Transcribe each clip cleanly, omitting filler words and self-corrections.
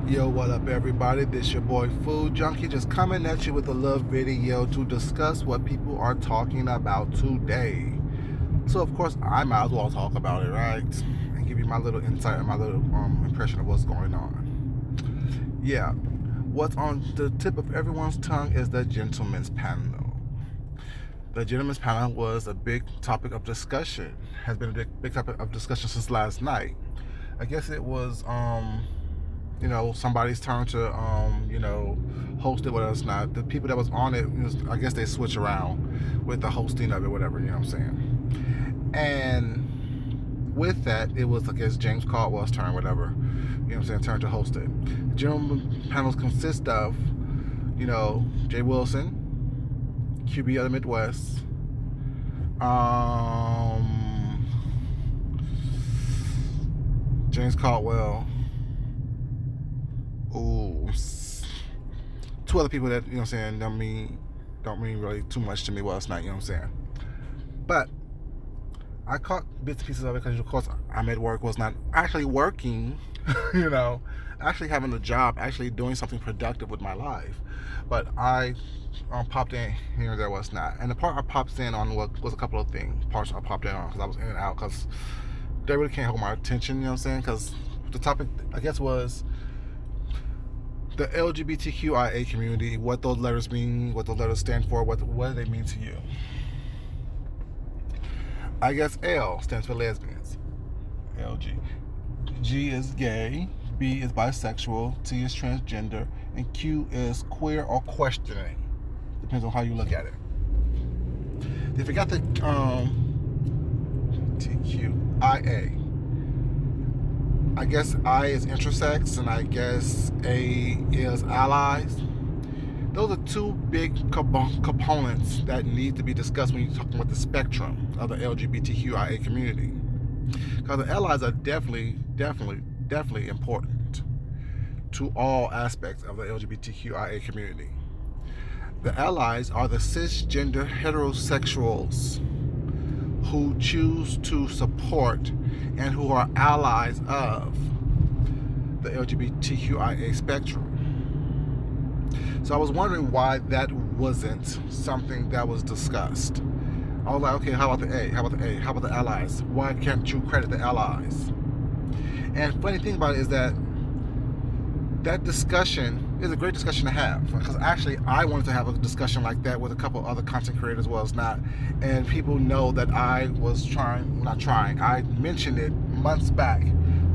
Yo, what up, everybody? This your boy Food Junkie, just coming at you with a little video to discuss what people are talking about today. So, of course, I might as well talk about it, right? And give you my little insight and my little impression of what's going on. Yeah, what's on the tip of everyone's tongue is the gentleman's panel. The gentleman's panel was a big topic of discussion, has been a big topic of discussion since last night. I guess it was somebody's turn to host it, whatever it's not. The people that was on it, I guess they switch around with the hosting of it, whatever, you know what I'm saying. And with that, it was, I guess, James Caldwell's turn, whatever, you know what I'm saying, turn to host it. The general panels consist of, Jay Wilson, QB of the Midwest, James Caldwell, two other people that, don't mean really too much to me last night, you know what I'm saying. But I caught bits and pieces of it because, of course, I'm at work, was not actually working, actually having a job, actually doing something productive with my life. But I popped in here and there, was not. And the part I popped in on was a couple of parts I popped in on because I was in and out because they really can't hold my attention, you know what I'm saying? Because the topic, I guess, was the LGBTQIA community, what those letters mean, what those letters stand for, what do they mean to you? I guess L stands for lesbians. LG. G is gay, B is bisexual, T is transgender, and Q is queer or questioning. Depends on how you look at it. They forgot the TQIA. I guess I is intersex, and I guess A is allies. Those are two big components that need to be discussed when you're talking about the spectrum of the LGBTQIA community. Because the allies are definitely important to all aspects of the LGBTQIA community. The allies are the cisgender heterosexuals who choose to support and who are allies of the LGBTQIA spectrum. So I was wondering why that wasn't something that was discussed. I was like, okay, how about the A? How about the A? How about the allies? Why can't you credit the allies? And funny thing about it is that discussion is a great discussion to have, because actually I wanted to have a discussion like that with a couple other content creators as well as not, and people know that I was I mentioned it months back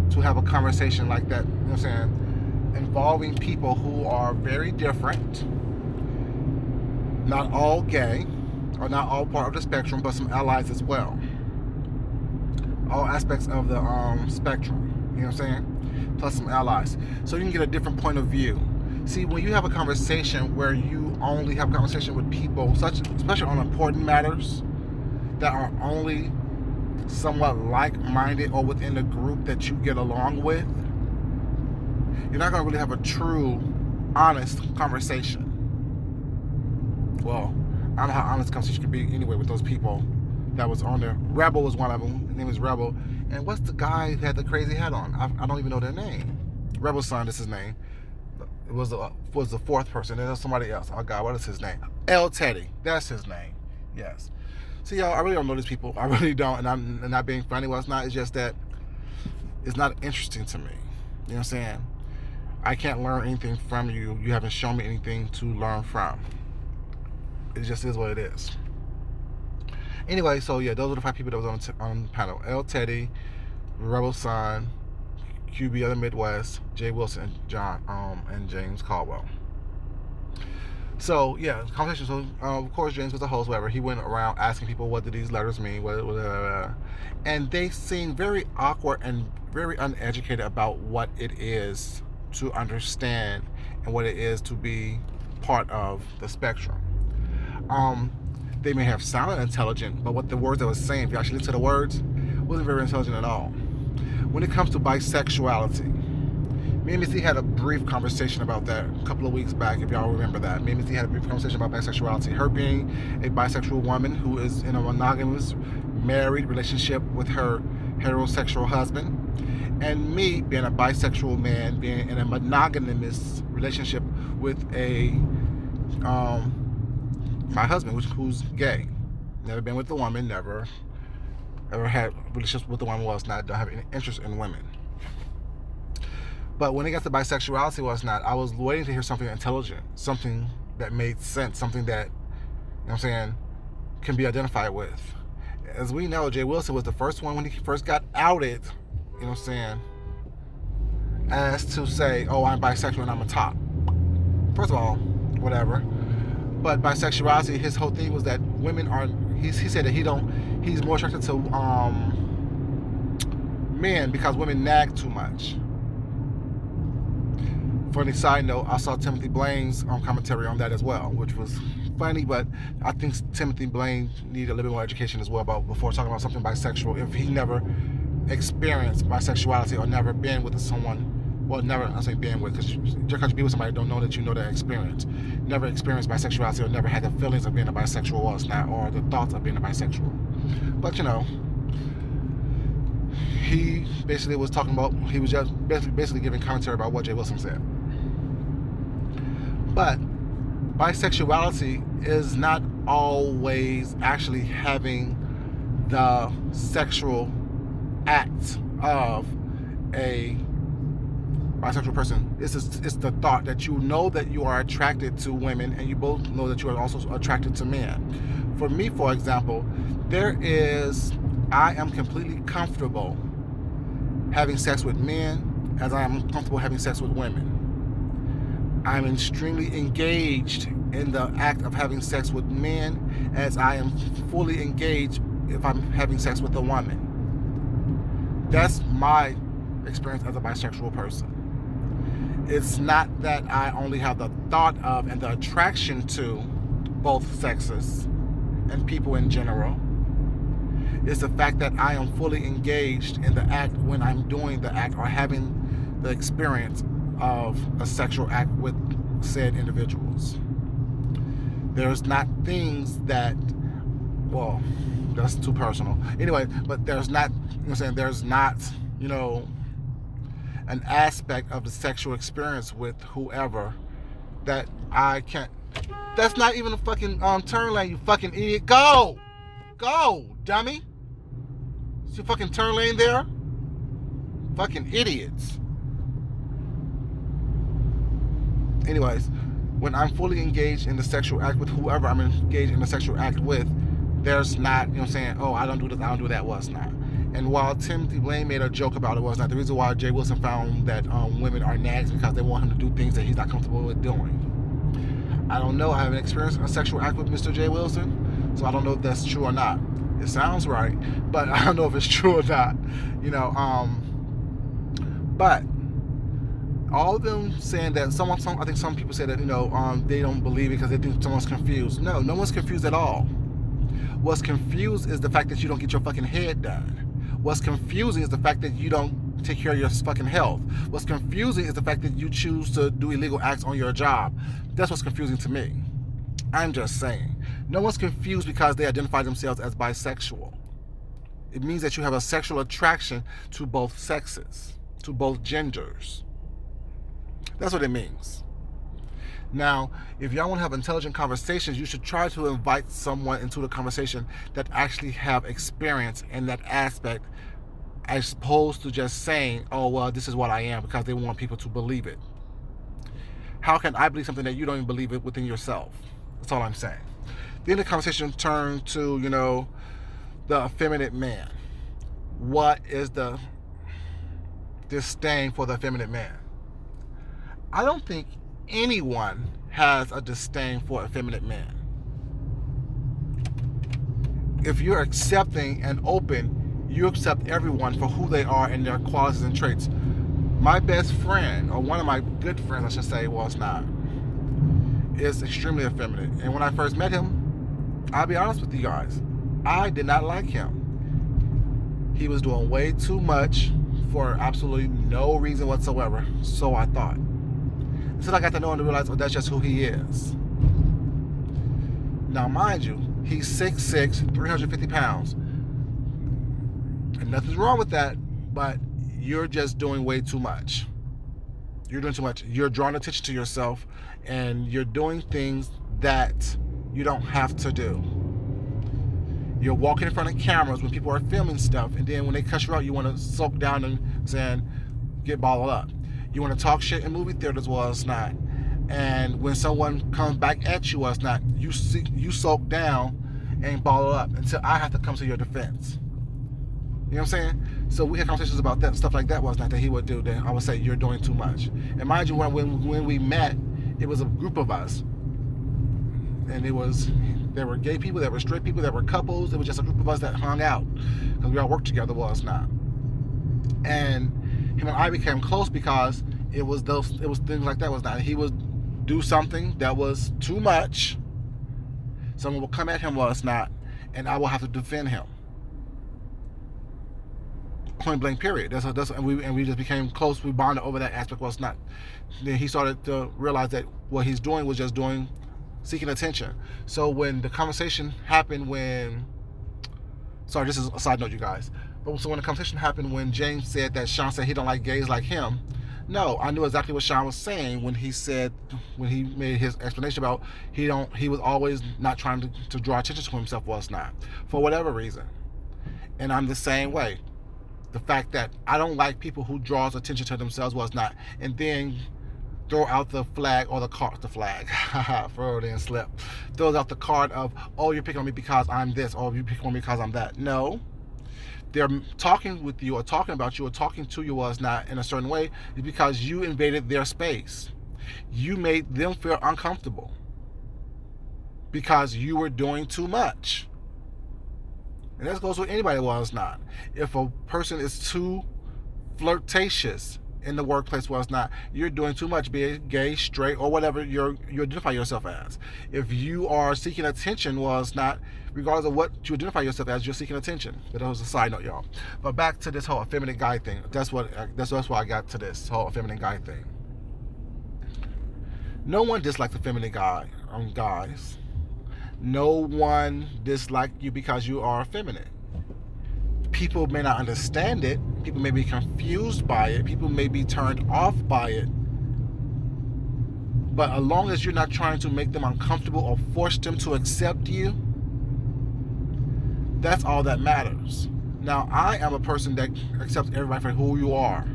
to have a conversation like that, you know what I'm saying, involving people who are very different, not all gay or not all part of the spectrum, but some allies as well, all aspects of the spectrum, you know what I'm saying, plus some allies, so you can get a different point of view. See, when you have a conversation where you only have a conversation with people, especially on important matters that are only somewhat like-minded or within the group that you get along with, you're not going to really have a true, honest conversation. Well, I don't know how honest the conversation could be anyway with those people that was on there. Rebel was one of them. His name is Rebel. And what's the guy who had the crazy hat on? I don't even know their name. Rebel's son is his name. It was the fourth person. There's somebody else. Oh God, what is his name? L. Teddy. That's his name. Yes. See, y'all, I really don't know these people. I really don't. And I'm not being funny. Well, it's not. It's just that it's not interesting to me. You know what I'm saying? I can't learn anything from you. You haven't shown me anything to learn from. It just is what it is. Anyway, so yeah, those are the 5 people that was on the panel. L. Teddy, Rebel Son, QB of the Midwest, Jay Wilson, and James Caldwell. So yeah, conversation. So of course James was the host. Whatever, he went around asking people what did these letters mean, and they seemed very awkward and very uneducated about what it is to understand and what it is to be part of the spectrum. They may have sounded intelligent, but what the words they were saying, if you actually listen to the words, wasn't very intelligent at all. When it comes to bisexuality, me and Missy had a brief conversation about that a couple of weeks back, if y'all remember that. Me and Missy had a brief conversation about bisexuality. Her being a bisexual woman who is in a monogamous married relationship with her heterosexual husband, And me being a bisexual man, being in a monogamous relationship with my husband, who's gay. Never been with a woman, never ever had relationships with a woman, don't have any interest in women. But when it got to bisexuality, I was waiting to hear something intelligent, something that made sense, something that, can be identified with. As we know, Jay Wilson was the first one when he first got outed, as to say, oh, I'm bisexual and I'm a top. First of all, whatever. But bisexuality, his whole thing was that women are, he said that he's more attracted to men because women nag too much. Funny side note, I saw Timothy Blaine's commentary on that as well, which was funny, but I think Timothy Blaine needed a little bit more education as well before talking about something bisexual if he never experienced bisexuality or never been with someone. Well, never, I say been with, because you're going to be with somebody who don't know that you know that experience. Never experienced bisexuality or never had the feelings of being a bisexual or the thoughts of being a bisexual. But, he basically was talking about, he was just basically giving commentary about what Jay Wilson said. But bisexuality is not always actually having the sexual act of a bisexual person. It's the thought that you know that you are attracted to women and you both know that you are also attracted to men. For me, for example, I am completely comfortable having sex with men as I am comfortable having sex with women. I'm extremely engaged in the act of having sex with men as I am fully engaged if I'm having sex with a woman. That's my experience as a bisexual person. It's not that I only have the thought of and the attraction to both sexes and people in general. It's the fact that I am fully engaged in the act when I'm doing the act or having the experience of a sexual act with said individuals. There's not things that, well, that's too personal. Anyway, but there's not, there's not, an aspect of the sexual experience with whoever that I can't. That's not even a fucking turn lane, you fucking idiot. Go, dummy. Is your fucking turn lane there? Fucking idiots. Anyways, when I'm fully engaged in the sexual act with whoever I'm engaged in the sexual act with, there's not, oh, I don't do this, I don't do that, well, it's not. And while Timothy Blaine made a joke about it, was not the reason why Jay Wilson found that women are nags because they want him to do things that he's not comfortable with doing. I don't know. I haven't experienced a sexual act with Mr. Jay Wilson, so I don't know if that's true or not. It sounds right, but I don't know if it's true or not. But all of them saying that I think some people say that they don't believe it because they think someone's confused. No one's confused at all. What's confused is the fact that you don't get your fucking head done. What's confusing is the fact that you don't take care of your fucking health. What's confusing is the fact that you choose to do illegal acts on your job. That's what's confusing to me. I'm just saying. No one's confused because they identify themselves as bisexual. It means that you have a sexual attraction to both sexes, to both genders. That's what it means. Now, if y'all want to have intelligent conversations, you should try to invite someone into the conversation that actually have experience in that aspect, as opposed to just saying, oh, well, this is what I am, because they want people to believe it. How can I believe something that you don't even believe it within yourself? That's all I'm saying. Then the conversation turned to, the effeminate man. What is the disdain for the effeminate man? I don't think anyone has a disdain for effeminate men. If you're accepting and open, you accept everyone for who they are and their qualities and traits. My best friend, or one of my good friends, I should say, is extremely effeminate. And when I first met him, I'll be honest with you guys, I did not like him. He was doing way too much for absolutely no reason whatsoever, so I thought. Until I got to know him to realize, that's just who he is. Now, mind you, he's 6'6", 350 pounds. And nothing's wrong with that, but you're just doing way too much. You're doing too much. You're drawing attention to yourself, and you're doing things that you don't have to do. You're walking in front of cameras when people are filming stuff, and then when they cut you out, you want to soak down and saying, get bottled up. You want to talk shit in movie theaters, well, it's not. And when someone comes back at you, well, it's not. You soak down and bottle up until I have to come to your defense. You know what I'm saying? So we had conversations about that, stuff like that was not that he would do. Then I would say, you're doing too much. And mind you, when we met, it was a group of us. And there were gay people, there were straight people, there were couples. It was just a group of us that hung out because we all worked together, was not. And him and I became close because it was things like that was not. He would do something that was too much. Someone will come at him, was not, and I will have to defend him. Point blank, period. And we just became close. We bonded over that aspect, was not. Then he started to realize that what he's doing was just seeking attention. So when the conversation happened sorry, this is a side note, you guys. But so when the conversation happened when James said that Sean said he don't like gays like him, no, I knew exactly what Sean was saying when he made his explanation about he was always not trying to draw attention to himself, was not, for whatever reason. And I'm the same way. The fact that I don't like people who draws attention to themselves, was not, and then throw out the flag or the flag, Freudian slip, throws out the card of, oh, you're picking on me because I'm this, or you're picking on me because I'm that. No, they're talking with you or talking about you or talking to you, was not, in a certain way, is because you invaded their space. You made them feel uncomfortable because you were doing too much. And that goes with anybody, was not. If a person is too flirtatious in the workplace, was not, you're doing too much, be it gay, straight, or whatever you identify yourself as. If you are seeking attention, was not, regardless of what you identify yourself as, you're seeking attention. But that was a side note, y'all. But back to this whole effeminate guy thing. That's why I got to this whole effeminate guy thing. No one dislikes effeminate guys. No one dislikes you because you are effeminate. People may not understand it. People may be confused by it. People may be turned off by it. But as long as you're not trying to make them uncomfortable or force them to accept you, that's all that matters. Now, I am a person that accepts everybody for who you are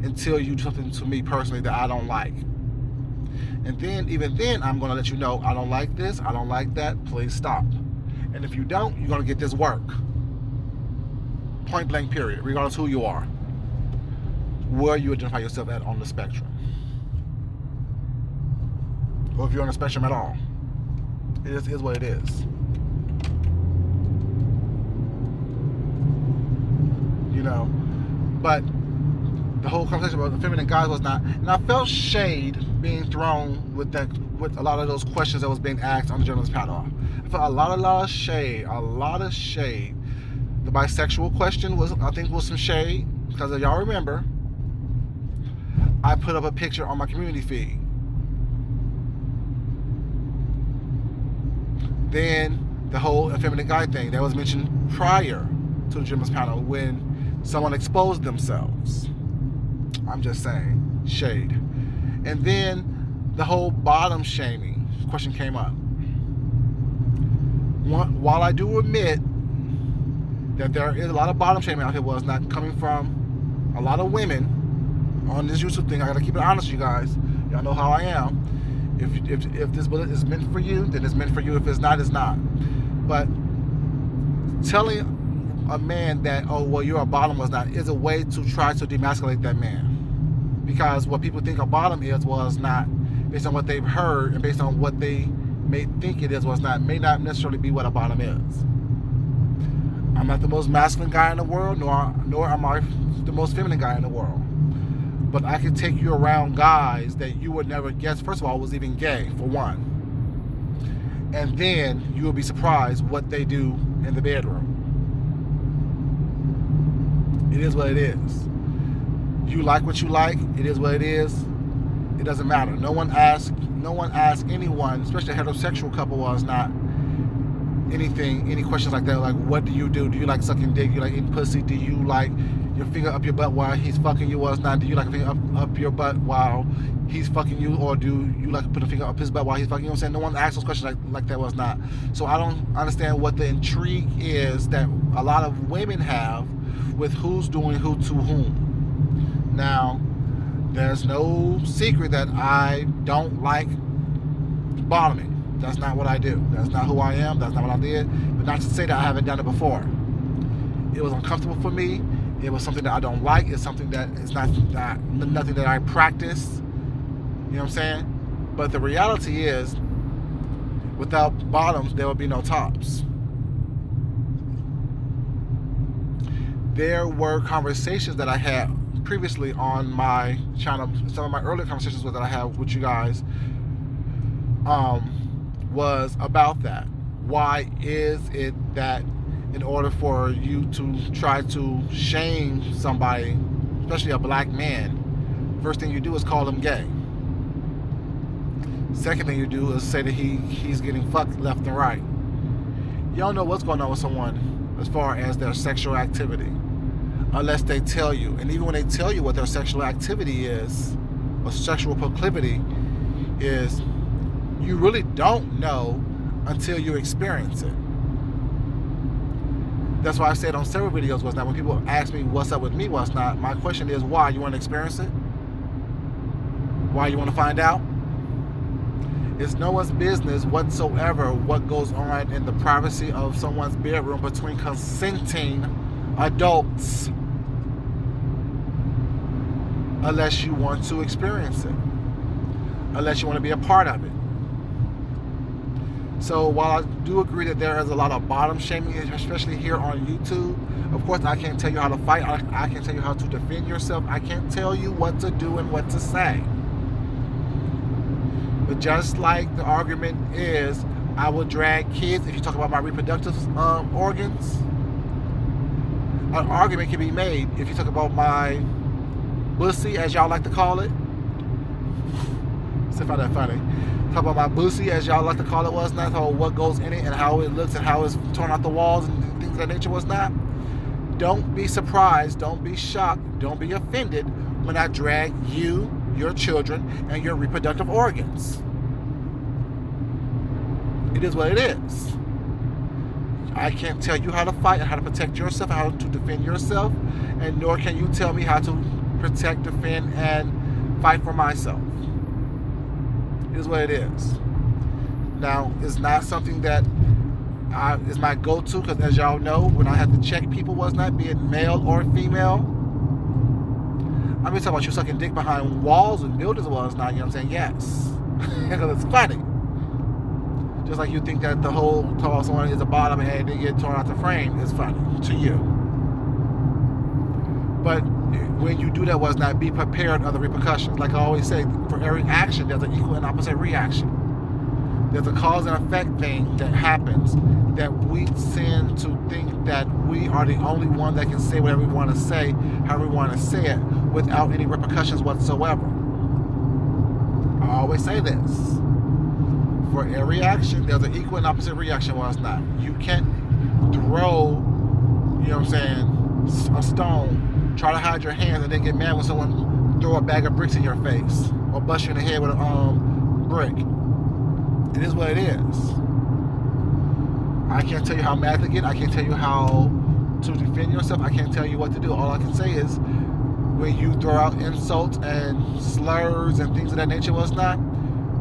until you do something to me personally that I don't like. And then, even then, I'm going to let you know, I don't like this, I don't like that, please stop. And if you don't, you're going to get this work. Point blank, period, regardless of who you are. Where you identify yourself at on the spectrum. Or if you're on the spectrum at all. It is what it is. You know? But the whole conversation about the feminine guys was not, and I felt shade being thrown with a lot of those questions that was being asked on the journalist panel. I felt a lot of shade. The bisexual question was some shade, because if y'all remember, I put up a picture on my community feed. Then the whole effeminate guy thing that was mentioned prior to the journalist panel when someone exposed themselves. I'm just saying, shade. And then the whole bottom shaming question came up. While I do admit that there is a lot of bottom shaming out here, was not coming from a lot of women on this YouTube thing. I gotta keep it honest, you guys. Y'all know how I am. If this bullet is meant for you, then it's meant for you. If it's not, it's not. But telling a man that, oh, well, you're a bottom, was not, is a way to try to demasculate that man. Because what people think a bottom is, was not, based on what they've heard and based on what they may think it is, was not, may not necessarily be what a bottom is. I'm not the most masculine guy in the world, nor am I the most feminine guy in the world. But I can take you around guys that you would never guess, first of all, was even gay, for one. And then you will be surprised what they do in the bedroom. It is what it is. You like what you like, it is what it is. It doesn't matter. No one asks anyone, especially a heterosexual couple, was not any questions like that, like, what do you do? Do you like sucking dick? Do you like eating pussy? Do you like your finger up your butt while he's fucking you was not? Do you like a finger up your butt while he's fucking you, or do you like to put a finger up his butt while he's fucking you? You know what I'm saying? No one asks those questions like that was not. So I don't understand what the intrigue is that a lot of women have with who's doing who to whom. Now, there's no secret that I don't like bottoming. That's not what I do. That's not who I am. That's not what I did. But not to say that I haven't done it before. It was uncomfortable for me. It was something that I don't like. It's something that is nothing that I practice. You know what I'm saying? But the reality is, without bottoms, there will be no tops. There were conversations that I had previously on my channel. Some of my earlier conversations that I had with you guys was about that. Why is it that in order for you to try to shame somebody, especially a black man, first thing you do is call him gay. Second thing you do is say that he's getting fucked left and right. You don't know what's going on with someone as far as their sexual activity unless they tell you. And even when they tell you what their sexual activity is, or sexual proclivity is, you really don't know until you experience it. That's why I said on several videos was not, when people ask me what's up with me, what's not, my question is why. You want to experience it? Why you want to find out? It's no one's business whatsoever what goes on in the privacy of someone's bedroom between consenting adults unless you want to experience it, unless you want to be a part of it. So while I do agree that there is a lot of bottom shaming, especially here on YouTube, of course I can't tell you how to fight. I can't tell you how to defend yourself. I can't tell you what to do and what to say. But just like the argument is, I will drag kids if you talk about my reproductive organs. An argument can be made if you talk about my bussy, as y'all like to call it. Still find that funny. Talk about my bussy, as y'all like to call it, was not, or what goes in it and how it looks and how it's torn out the walls and things of that nature was not. Don't be surprised, don't be shocked, don't be offended when I drag you, your children, and your reproductive organs. It is what it is. I can't tell you how to fight and how to protect yourself, how to defend yourself, and nor can you tell me how to protect, defend, and fight for myself. It is what it is. Now, it's not something that is my go-to, because as y'all know, when I have to check people, was not, be it male or female, I'm going to talk about you sucking dick behind walls and buildings, was not, you know what I'm saying? Yes. Because it's funny. Just like you think that the whole talk about someone is a bottom and they get torn out the frame is funny to you. But when you do that, was not, be prepared of the repercussions. Like I always say, for every action, there's an equal and opposite reaction. There's a cause and effect thing that happens that we tend to think that we are the only one that can say whatever we want to say, however we want to say it, without any repercussions whatsoever. I always say this. For every action, there's an equal and opposite reaction, was not. You can't throw, you know what I'm saying, a stone, try to hide your hands, and then get mad when someone throw a bag of bricks in your face or bust you in the head with a brick. It is what it is. I can't tell you how mad to get. I can't tell you how to defend yourself. I can't tell you what to do. All I can say is, when you throw out insults and slurs and things of that nature, was not,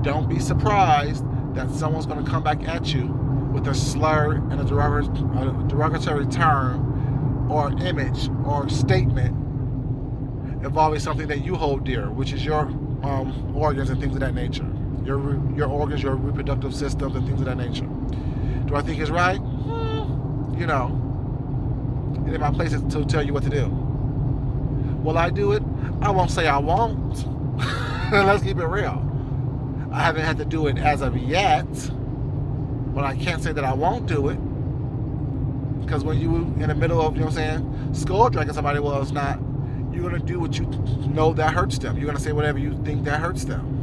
don't be surprised that someone's going to come back at you with a slur and a derogatory term or image or statement involving something that you hold dear, which is your organs and things of that nature. Your organs, your reproductive systems, and things of that nature. Do I think it's right? You know, it ain't my place to tell you what to do. Will I do it? I won't say I won't. Let's keep it real. I haven't had to do it as of yet, but I can't say that I won't do it. Because when you in the middle of, you know what I'm saying, skull dragging somebody, well, it's not, you're going to do what you know that hurts them. You're going to say whatever you think that hurts them.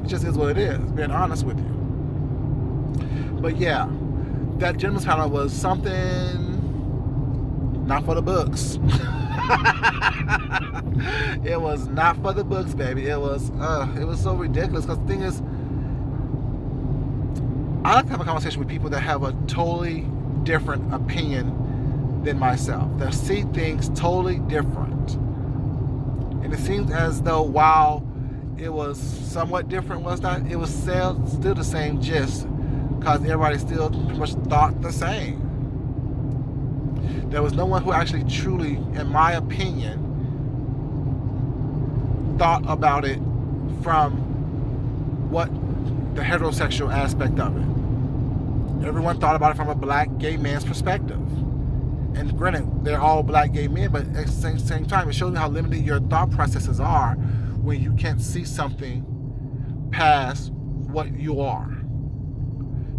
It just is what it is, being honest with you. But yeah, that gentleman's panel was something not for the books. It was not for the books, baby. It was so ridiculous. Because the thing is, I like to have a conversation with people that have a totally different opinion than myself, that see things totally different. And it seems as though while it was somewhat different, it was still the same gist, because everybody still pretty much thought the same. There was no one who actually truly, in my opinion, thought about it from what the heterosexual aspect of it. Everyone thought about it from a black gay man's perspective. And granted, they're all black gay men, but at the same time, it shows me how limited your thought processes are when you can't see something past what you are.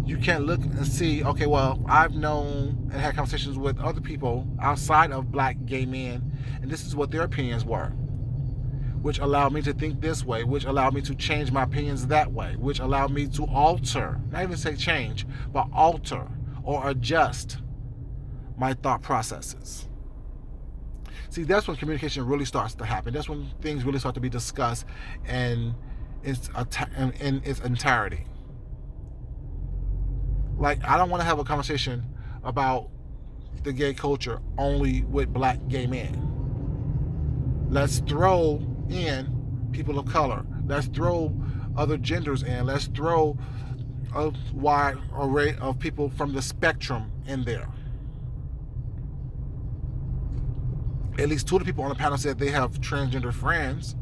You can't look and see, okay, well, I've known and had conversations with other people outside of black gay men, and this is what their opinions were, which allowed me to think this way, which allowed me to change my opinions that way, which allowed me to alter, not even say change, but alter or adjust my thought processes. See, that's when communication really starts to happen. That's when things really start to be discussed in its entirety. Like, I don't want to have a conversation about the gay culture only with black gay men. Let's throw in people of color. Let's throw other genders in. Let's throw a wide array of people from the spectrum in there. At least 2 of the people on the panel said they have transgender friends.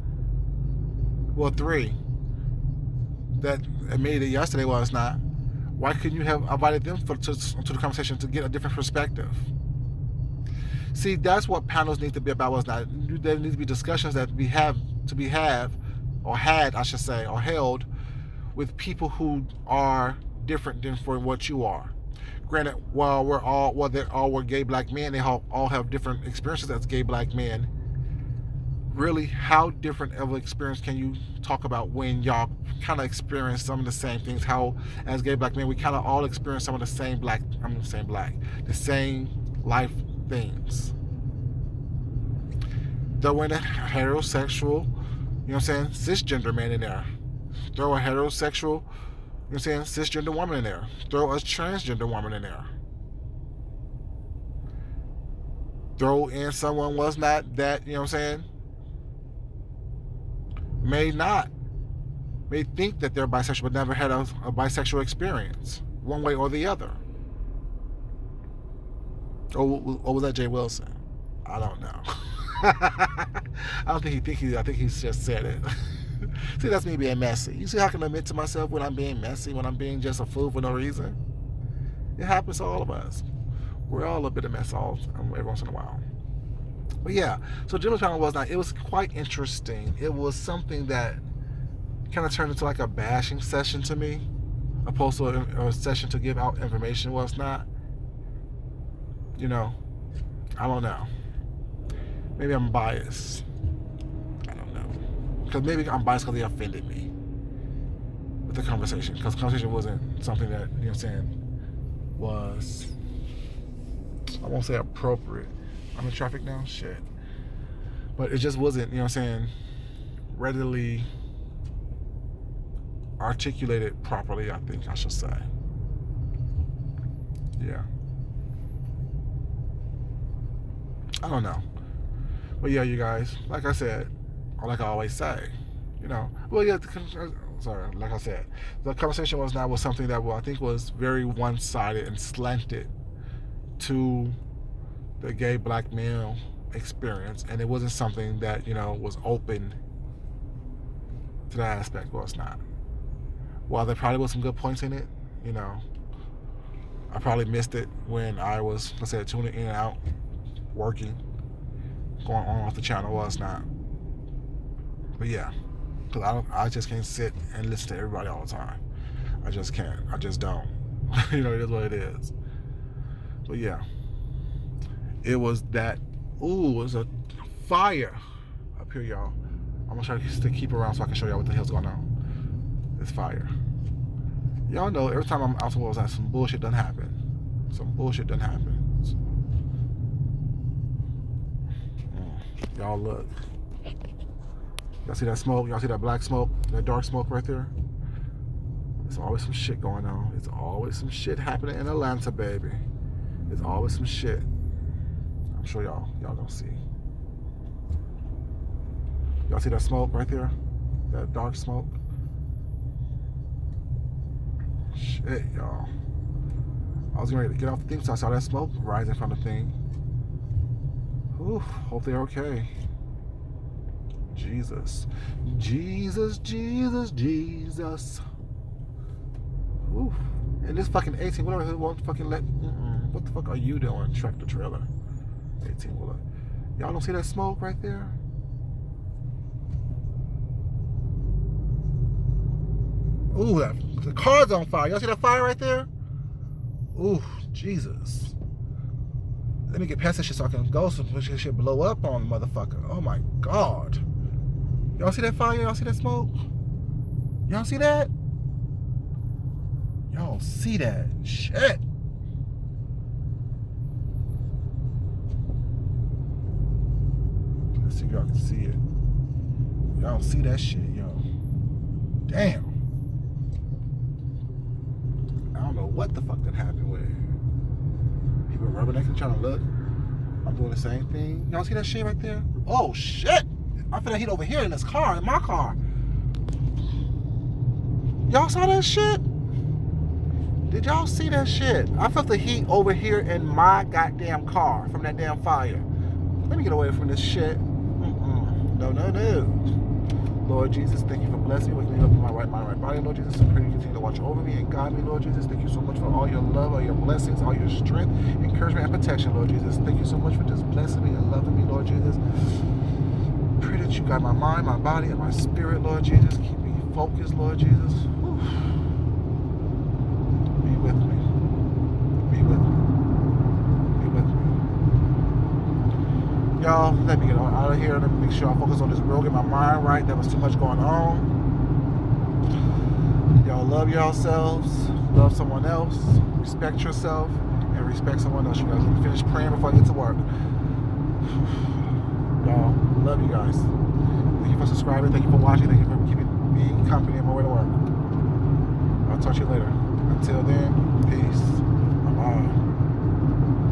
Well, 3 that admitted it yesterday was not. Why couldn't you have invited them to the conversation to get a different perspective? See, that's what panels need to be about. Was not. There need to be discussions that we have to be had, or held with people who are different than for what you are. Granted, while they all were gay black men, they all have different experiences as gay black men. Really, how different of an experience can you talk about when y'all kind of experience some of the same things? How, as gay black men, we kind of all experience some of the same the same life things. Throw in a heterosexual, cisgender man in there. Throw a heterosexual, cisgender woman in there. Throw a transgender woman in there. Throw in someone was not that, may think that they're bisexual but never had a bisexual experience, one way or the other. Or was that Jay Wilson? I don't know. I think he's just said it. See, that's me being messy. You see how I can admit to myself when I'm being messy, when I'm being just a fool for no reason? It happens to all of us. We're all a bit of mess every once in a while. But yeah, so Jimmy's panel it was quite interesting. It was something that kind of turned into like a bashing session to me, opposed to a session to give out information. Was not. I don't know. Maybe I'm biased. I don't know. Because maybe I'm biased because they offended me with the conversation. Because the conversation wasn't something that, was, I won't say appropriate. I'm in traffic now? Shit. But it just wasn't, readily articulated properly, I think I should say. Yeah. I don't know. But yeah, you guys, like I said, or like I always say, like I said, the conversation was something that I think was very one-sided and slanted to the gay black male experience, and it wasn't something that, was open to that aspect. Well, it's not. While there probably was some good points in it, I probably missed it when I was, tuning in and out, working, going on off the channel. Well, it's not. But yeah, because I just can't sit and listen to everybody all the time. I just can't. I just don't. It is what it is. But yeah, it was that. Ooh, it was a fire up here, y'all. I'm gonna try to keep around so I can show y'all what the hell's going on. It's fire. Y'all know every time I'm out somewhere, some bullshit done happen. Some bullshit done happen. Y'all look. Y'all see that smoke? Y'all see that black smoke? That dark smoke right there? There's always some shit going on. It's always some shit happening in Atlanta, baby. There's always some shit. I'm sure y'all gonna see. Y'all see that smoke right there? That dark smoke? Shit, y'all. I was getting ready to get off the thing, so I saw that smoke rising from the thing. Oof, hope they're okay. Jesus. Jesus, Jesus, Jesus. Oof. And this fucking 18 wheeler won't fucking let. What the fuck are you doing, tractor trailer? 18 wheeler. Y'all don't see that smoke right there? Ooh, the car's on fire. Y'all see that fire right there? Ooh, Jesus. Let me get past this shit so I can go so this shit blow up on the motherfucker. Oh my God. Y'all see that fire? Y'all see that smoke? Y'all see that? Y'all see that? Shit. Let's see if y'all can see it. Y'all don't see that shit, yo. Damn. I don't know what the fuck that happened with. People rubbernecking trying to look. I'm doing the same thing. Y'all see that shit right there? Oh shit! I feel that heat over here in this car, in my car. Y'all saw that shit? Did y'all see that shit? I felt the heat over here in my goddamn car from that damn fire. Let me get away from this shit. No, no, no. Lord Jesus, thank you for blessing me, waking me up in my right mind, right body. Lord Jesus, I pray you continue to watch over me and guide me, Lord Jesus. Thank you so much for all your love, all your blessings, all your strength, encouragement, and protection, Lord Jesus. Thank you so much for just blessing me and loving me, Lord Jesus. Pray that you guide my mind, my body, and my spirit, Lord Jesus. Keep me focused, Lord Jesus. Whew. Be with me. Be with me. Be with me. Y'all, let me get out of here. Let me make sure I focus on this road, get my mind right. There was too much going on. Y'all love yourselves, love someone else, respect yourself, and respect someone else. You guys, let me finish praying before I get to work. Y'all, love you guys. Thank you for subscribing. Thank you for watching. Thank you for keeping me company on my way to work. I'll talk to you later. Until then, peace. Bye-bye.